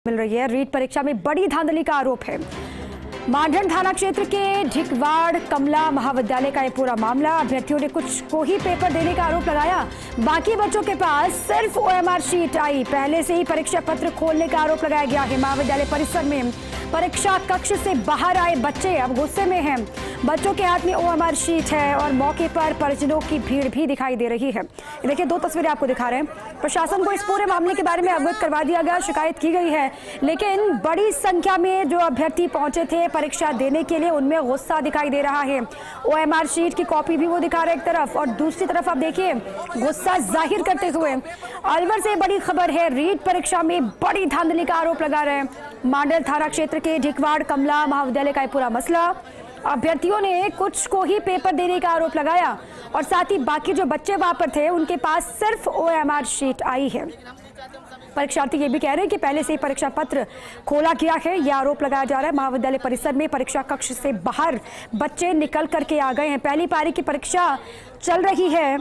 मिल रही है। रीट परीक्षा में बड़ी धांधली का आरोप है। मांडन थाना क्षेत्र के ढिकवाड़ कमला महाविद्यालय का ये पूरा मामला। अभ्यर्थियों ने कुछ को ही पेपर देने का आरोप लगाया, बाकी बच्चों के पास सिर्फ ओएमआर शीट आई। पहले से ही परीक्षा पत्र खोलने का आरोप लगाया गया है। महाविद्यालय परिसर में परीक्षा कक्ष से बाहर आए बच्चे अब गुस्से में हैं। बच्चों के हाथ में ओएमआर शीट है और मौके पर परिजनों की भीड़ भी दिखाई दे रही है। देखिए, दो तस्वीरें आपको दिखा रहे हैं। प्रशासन को इस पूरे मामले के बारे में अवगत करवा दिया गया, शिकायत की गई है, लेकिन बड़ी संख्या में जो अभ्यर्थी पहुंचे थे परीक्षा देने के लिए, उनमें गुस्सा दिखाई दे रहा है। ओएमआर शीट की कॉपी भी वो दिखा रहे एक तरफ, और दूसरी तरफ आप देखिए गुस्सा जाहिर करते हुए। अलवर से बड़ी खबर है। रीट परीक्षा में बड़ी धांधली का आरोप लगा रहे हैं। मांडल थाना क्षेत्र के ढिकवाड़ कमला महाविद्यालय का पूरा मसला। अभ्यर्थियों ने कुछ को ही पेपर देने का आरोप लगाया और साथ ही बाकी जो बच्चे वहां पर थे उनके पास सिर्फ ओएमआर शीट आई है। परीक्षार्थी ये भी कह रहे हैं कि पहले से ही परीक्षा पत्र खोला गया है, यह आरोप लगाया जा रहा है। महाविद्यालय परिसर में परीक्षा कक्ष से बाहर बच्चे निकल करके आ गए हैं। पहली पारी की परीक्षा चल रही है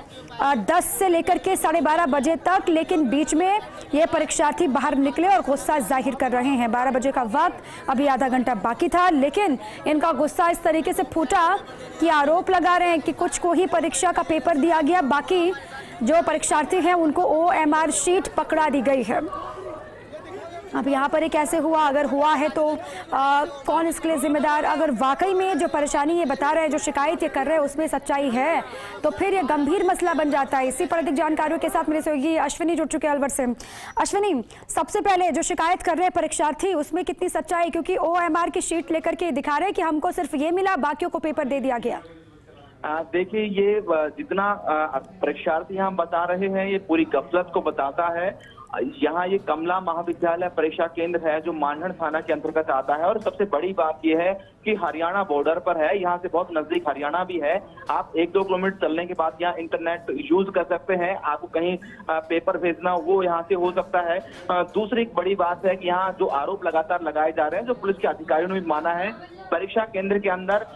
10 से लेकर के 12:30 बजे तक, लेकिन बीच में ये परीक्षार्थी बाहर निकले और गुस्सा जाहिर कर रहे हैं। 12 बजे का वक्त, अभी आधा घंटा बाकी था, लेकिन इनका गुस्सा इस तरीके से फूटा कि आरोप लगा रहे हैं कि कुछ को ही परीक्षा का पेपर दिया गया, बाकी जो परीक्षार्थी हैं उनको ओएमआर शीट पकड़ा दी गई है। अब यहाँ पर ये कैसे हुआ, अगर हुआ है तो कौन इसके लिए जिम्मेदार? अगर वाकई में जो परेशानी ये बता रहे हैं, जो शिकायत ये कर रहे हैं, उसमें सच्चाई है तो फिर ये गंभीर मसला बन जाता है। इसी पर अधिक जानकारियों के साथ मेरे सहयोगी अश्विनी जुड़ चुके हैं अलवर से। अश्विनी, सबसे पहले जो शिकायत कर रहे हैं परीक्षार्थी, उसमें कितनी सच्चाई? क्योंकि ओएमआर की शीट लेकर के दिखा रहे हैं कि हमको सिर्फ ये मिला, बाकियों को पेपर दे दिया गया। देखिए, ये जितना परीक्षार्थी यहाँ बता रहे हैं ये पूरी गफलत को बताता है। यहाँ ये कमला महाविद्यालय परीक्षा केंद्र है जो मांडन थाना के अंतर्गत आता है, और सबसे बड़ी बात ये है कि हरियाणा बॉर्डर पर है। यहाँ से बहुत नजदीक हरियाणा भी है। आप 1-2 किलोमीटर चलने के बाद यहाँ इंटरनेट यूज कर सकते हैं। आपको कहीं पेपर भेजना हो वो यहाँ से हो सकता है। दूसरी एक बड़ी बात है कि यहाँ जो आरोप लगातार लगाए जा रहे हैं, जो पुलिस के अधिकारियों ने भी माना है, परीक्षा केंद्र के अंदर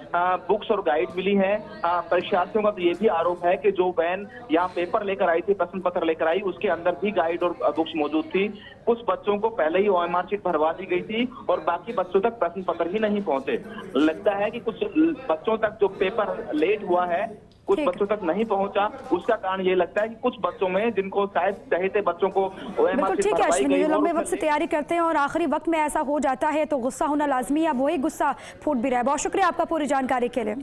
बुक्स और गाइड मिली है। परीक्षार्थियों का तो ये भी आरोप है कि जो वैन यहाँ पेपर लेकर आई थी, प्रश्न पत्र लेकर आई, उसके अंदर भी गाइड और बुक्स मौजूद थी। कुछ बच्चों को पहले ही ओएमआर शीट भरवा दी गई थी और बाकी बच्चों तक प्रश्न पत्र ही नहीं पहुंचे। लगता है कि कुछ बच्चों तक जो पेपर लेट हुआ है, कुछ बच्चों तक नहीं पहुंचा। उसका कारण ये लगता है कि कुछ बच्चों में जिनको शायद चाहते बच्चों को ओएमआर शीट भरवाई गई, जो लंबे वक्त से तैयारी करते हैं और आखिरी वक्त में ऐसा हो जाता है तो गुस्सा होना लाजमी है। अब वही गुस्सा फूट भी रहा है। बहुत शुक्रिया आपका पूरी जानकारी के लिए।